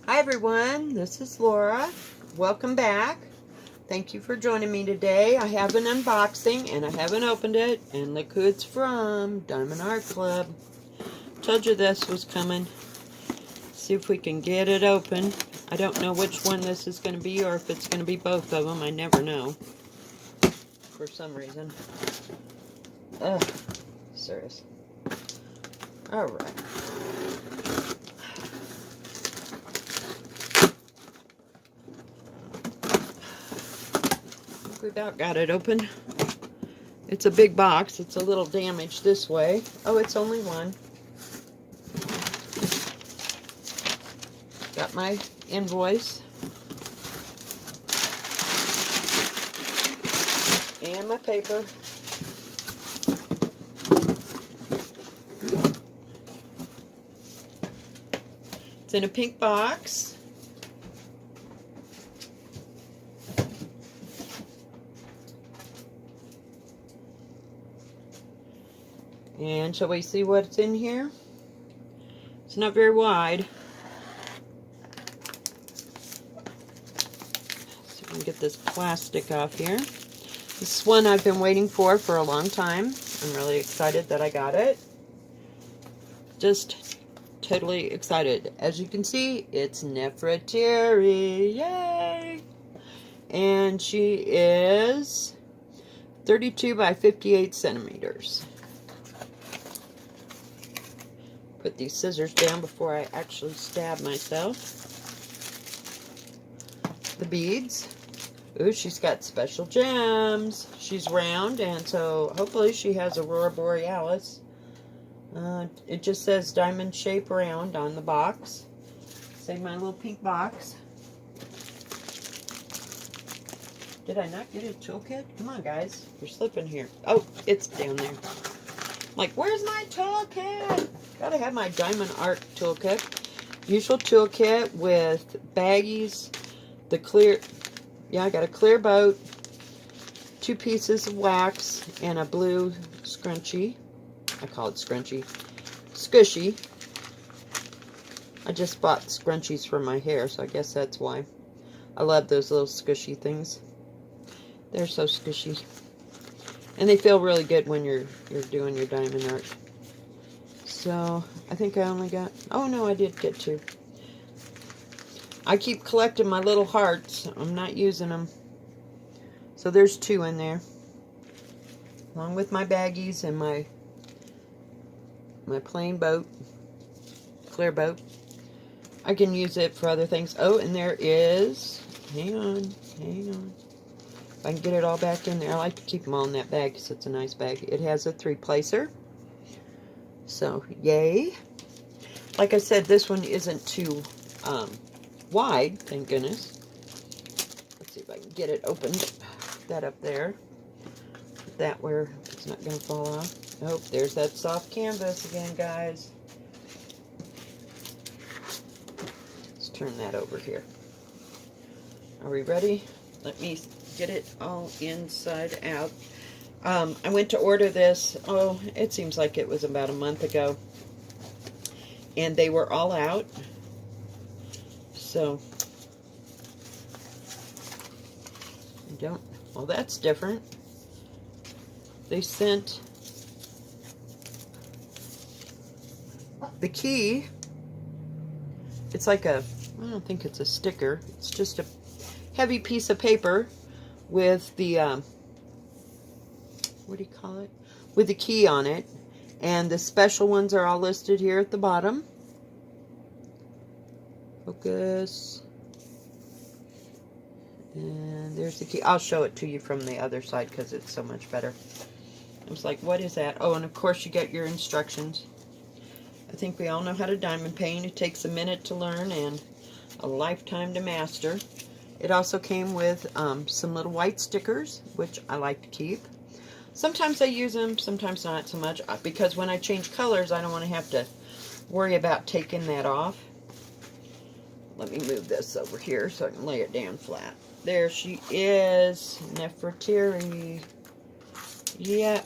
Hi everyone, this is Laura. Welcome back. Thank you for joining me today. I have an unboxing and I haven't opened it, and look who it's from, Diamond Art Club. Told you this was coming. See if we can get it open. I don't know which one this is going to be or if it's going to be both of them. I never know for some reason. Ugh, serious. Alright. We about got it open. It's a big box. It's a little damaged this way. Oh, it's only one. Got my invoice. And my paper. It's in a pink box. And shall we see what's in here? It's not very wide. So we can get this plastic off here. This is one I've been waiting for a long time. I'm really excited that I got it. Just totally excited. As you can see, it's Nefertiti. Yay! And she is 32 by 58 centimeters. Put these scissors down before I actually stab myself. The beads. Ooh, she's got special gems. She's round, and so hopefully she has Aurora Borealis. It just says diamond shape round on the box. Save my little pink box. Did I not get a toolkit? Come on, guys. You're slipping here. Oh, it's down there. Like, where's my toolkit? Gotta have my diamond art toolkit. Usual toolkit with baggies, the clear, I got a clear boat, 2 pieces of wax, and a blue scrunchie. I call it scrunchie. Squishy. I just bought scrunchies for my hair, so I guess that's why. I love those little squishy things. They're so squishy. And they feel really good when you're doing your diamond art. So, I think I only got... Oh, no, I did get 2. I keep collecting my little hearts. I'm not using them. So, there's 2 in there. Along with my baggies and my plain boat. Clear boat. I can use it for other things. Oh, and there is... Hang on. If I can get it all back in there. I like to keep them all in that bag because it's a nice bag. It has a 3-placer. So, yay. Like I said, this one isn't too wide, thank goodness. Let's see if I can get it opened. Put that up there. Put that where it's not going to fall off. Oh, there's that soft canvas again, guys. Let's turn that over here. Are we ready? Let me get it all inside out. I went to order this, oh, it seems like it was about a month ago. And they were all out. So, well, that's different. They sent the key. It's like I don't think it's a sticker. It's just a heavy piece of paper with the, what do you call it? With the key on it. And the special ones are all listed here at the bottom. Focus. And there's the key. I'll show it to you from the other side because it's so much better. I was like, what is that? Oh, and of course you get your instructions. I think we all know how to diamond paint. It takes a minute to learn and a lifetime to master. It also came with some little white stickers, which I like to keep. Sometimes I use them, sometimes not so much, because when I change colors, I don't want to have to worry about taking that off. Let me move this over here so I can lay it down flat. There she is, Nefertiti. Yeah.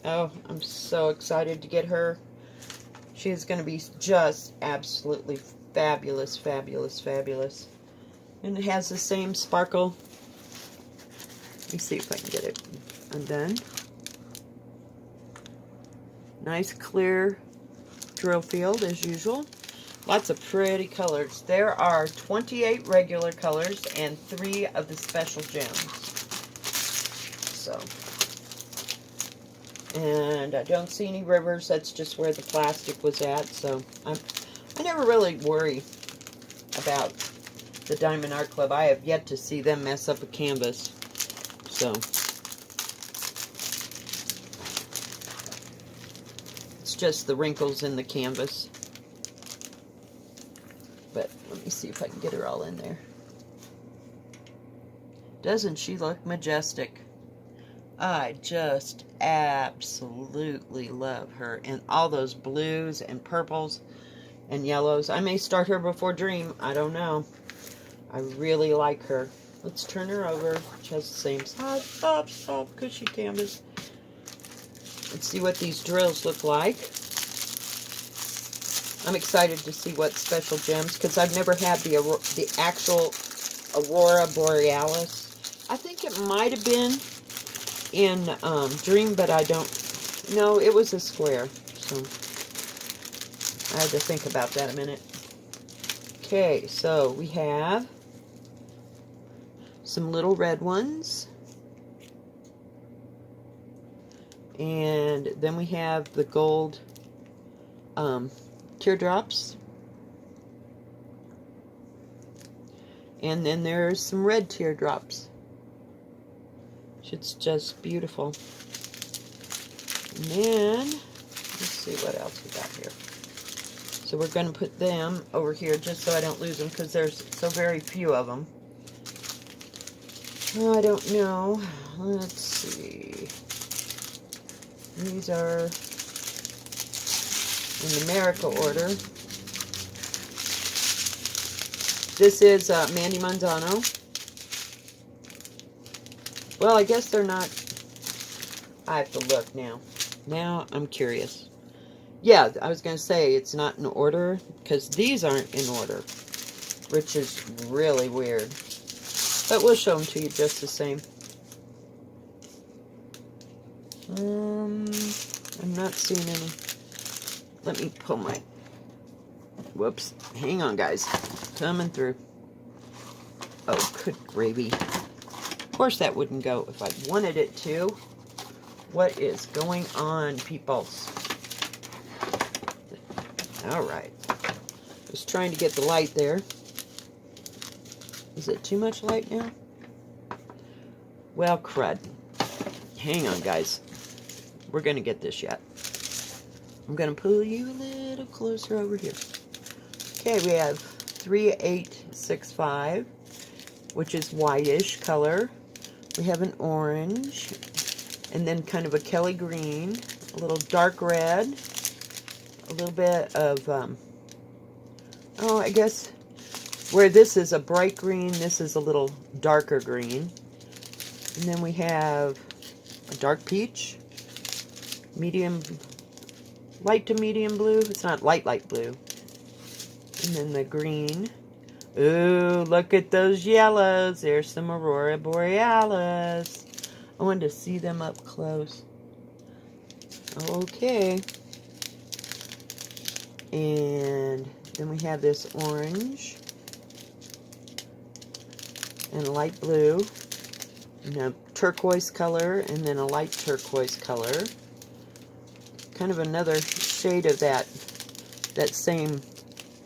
Oh, I'm so excited to get her. She is going to be just absolutely fabulous, fabulous, fabulous. And it has the same sparkle. Let me see if I can get it undone. Nice clear drill field as usual. Lots of pretty colors. There are 28 regular colors and 3 of the special gems. So, and I don't see any rivers. That's just where the plastic was at. So I never really worry about the Diamond Art Club. I have yet to see them mess up a canvas. So it's just the wrinkles in the canvas. But let me see if I can get her all in there. Doesn't she look majestic? I just absolutely love her. And all those blues and purples and yellows. I may start her before Dream. I don't know. I really like her. Let's turn her over. She has the same soft, cushy canvas. Let's see what these drills look like. I'm excited to see what special gems, because I've never had the actual Aurora Borealis. I think it might have been in Dream, but I don't know. It was a square, so I had to think about that a minute. Okay, so we have some little red ones. And then we have the gold teardrops. And then there's some red teardrops. It's just beautiful. And then, let's see what else we got here. So we're going to put them over here just so I don't lose them, because there's so very few of them. I don't know. Let's see. These are in numerical order. This is Mandy Manzano. Well, I guess they're not. I have to look now. Now I'm curious. Yeah, I was going to say it's not in order, because these aren't in order, which is really weird. But we'll show them to you just the same. I'm not seeing any. Let me pull my... Whoops. Hang on, guys. Coming through. Oh, good gravy. Of course that wouldn't go if I wanted it to. What is going on, peoples? Alright. Just trying to get the light there. Is it too much light now? Well, crud. Hang on, guys. We're going to get this yet. I'm going to pull you a little closer over here. Okay, we have 3865, which is whitish color. We have an orange, and then kind of a Kelly green, a little dark red, a little bit of, oh, I guess where this is a bright green, this is a little darker green. And then we have a dark peach, medium, light to medium blue. It's not light blue. And then the green. Ooh, look at those yellows. There's some Aurora Borealis. I wanted to see them up close. Okay. And then we have this orange and light blue and a turquoise color, and then a light turquoise color. Kind of another shade of that same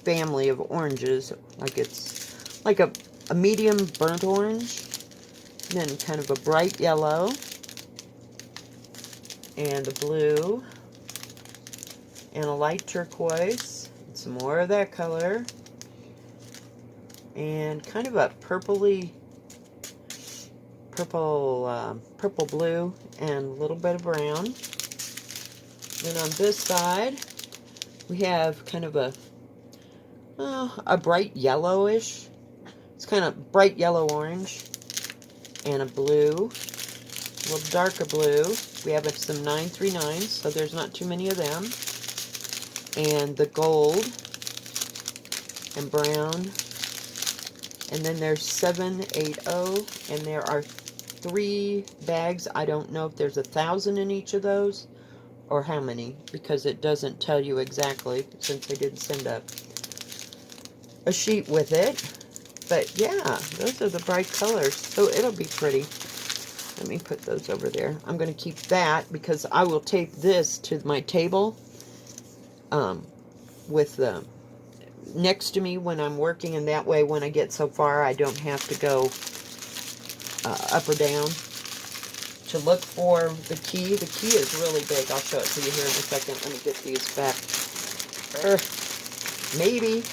family of oranges. Like it's like a medium burnt orange, and then kind of a bright yellow, and a blue, and a light turquoise, and some more of that color, and kind of a purple blue, and a little bit of brown. Then on this side, we have kind of a bright yellowish. It's kind of bright yellow orange, and a blue, a little darker blue. We have some 939s, so there's not too many of them. And the gold, and brown. And then there's 780, and there are 3 bags. I don't know if there's 1,000 in each of those, or how many, because it doesn't tell you exactly, since they didn't send a sheet with it. But yeah, those are the bright colors, so it'll be pretty. Let me put those over there. I'm going to keep that because I will tape this to my table with the next to me when I'm working, and that way when I get so far I don't have to go up or down to look for the key. The key is really big. I'll show it to you here in a second. Let me get these back. Maybe.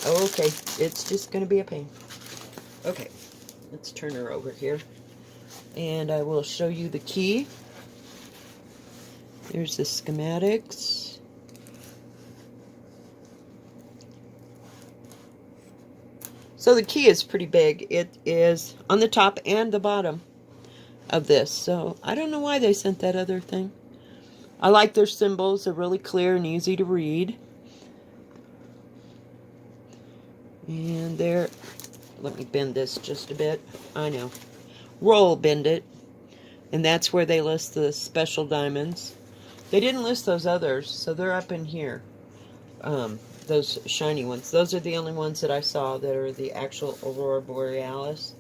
Okay, it's just going to be a pain. Okay, let's turn her over here. And I will show you the key. There's the schematics. So the key is pretty big. It is on the top and the bottom of this. So I don't know why they sent that other thing. I like their symbols. They're really clear and easy to read. And there, let me bend this just a bit. I know. Roll bend it. And that's where they list the special diamonds. They didn't list those others, so they're up in here. Those shiny ones. Those are the only ones that I saw that are the actual Aurora Borealis.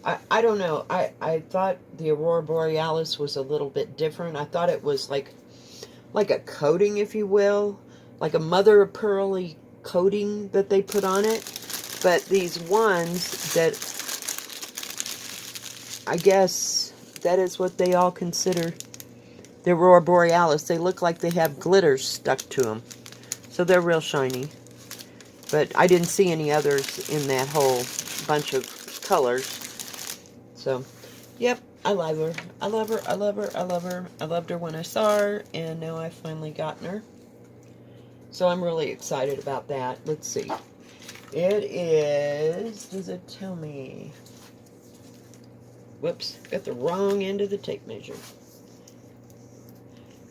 I don't know. I thought the Aurora Borealis was a little bit different. I thought it was like a coating, if you will. Like a mother of pearly coating that they put on it. But these ones that, I guess that is what they all consider the Aurora Borealis. They look like they have glitter stuck to them. So they're real shiny. But I didn't see any others in that whole bunch of colors. So, yep, I love her. I love her, I love her, I love her. I loved her when I saw her, and now I've finally gotten her. So I'm really excited about that. Let's see. It is, does it tell me? Whoops, got the wrong end of the tape measure.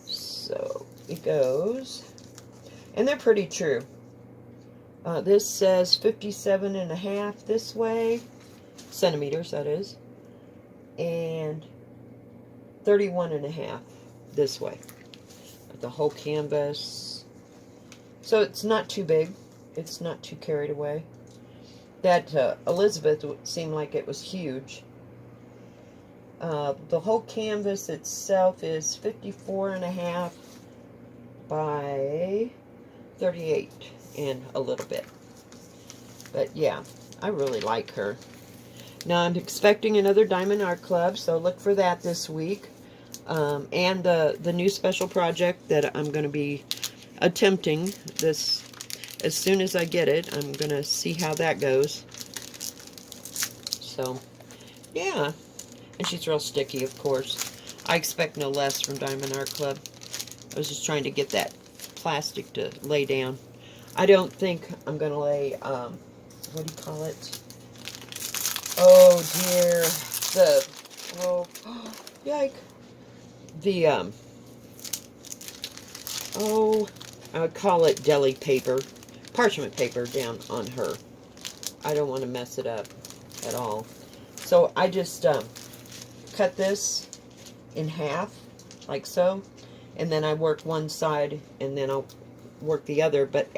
So it goes, and they're pretty true. This says 57.5 this way, centimeters that is, and 31.5 this way. The whole canvas. So it's not too big. It's not too carried away. That Elizabeth seemed like it was huge. The whole canvas itself is 54.5 by 38 and a little bit. But yeah, I really like her. Now I'm expecting another Diamond Art Club, so look for that this week. And the new special project that I'm going to be attempting this as soon as I get it. I'm going to see how that goes. So, yeah. And she's real sticky, of course. I expect no less from Diamond Art Club. I was just trying to get that plastic to lay down. I don't think I'm going to lay, what do you call it? Oh, dear. Yike. I would call it deli paper. Parchment paper down on her. I don't want to mess it up at all. So I just cut this in half, like so, and then I work one side and then I'll work the other. But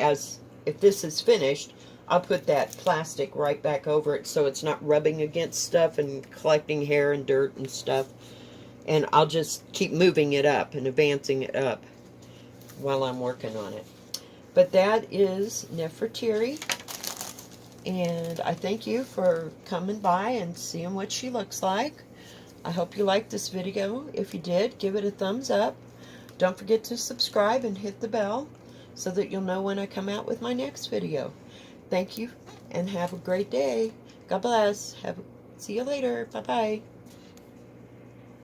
if this is finished, I'll put that plastic right back over it so it's not rubbing against stuff and collecting hair and dirt and stuff. And I'll just keep moving it up and advancing it up while I'm working on it. But that is Nefertiti, and I thank you for coming by and seeing what she looks like. I hope you liked this video. If you did, give it a thumbs up. Don't forget to subscribe and hit the bell so that you'll know when I come out with my next video. Thank you, and have a great day. God bless. See you later. Bye-bye.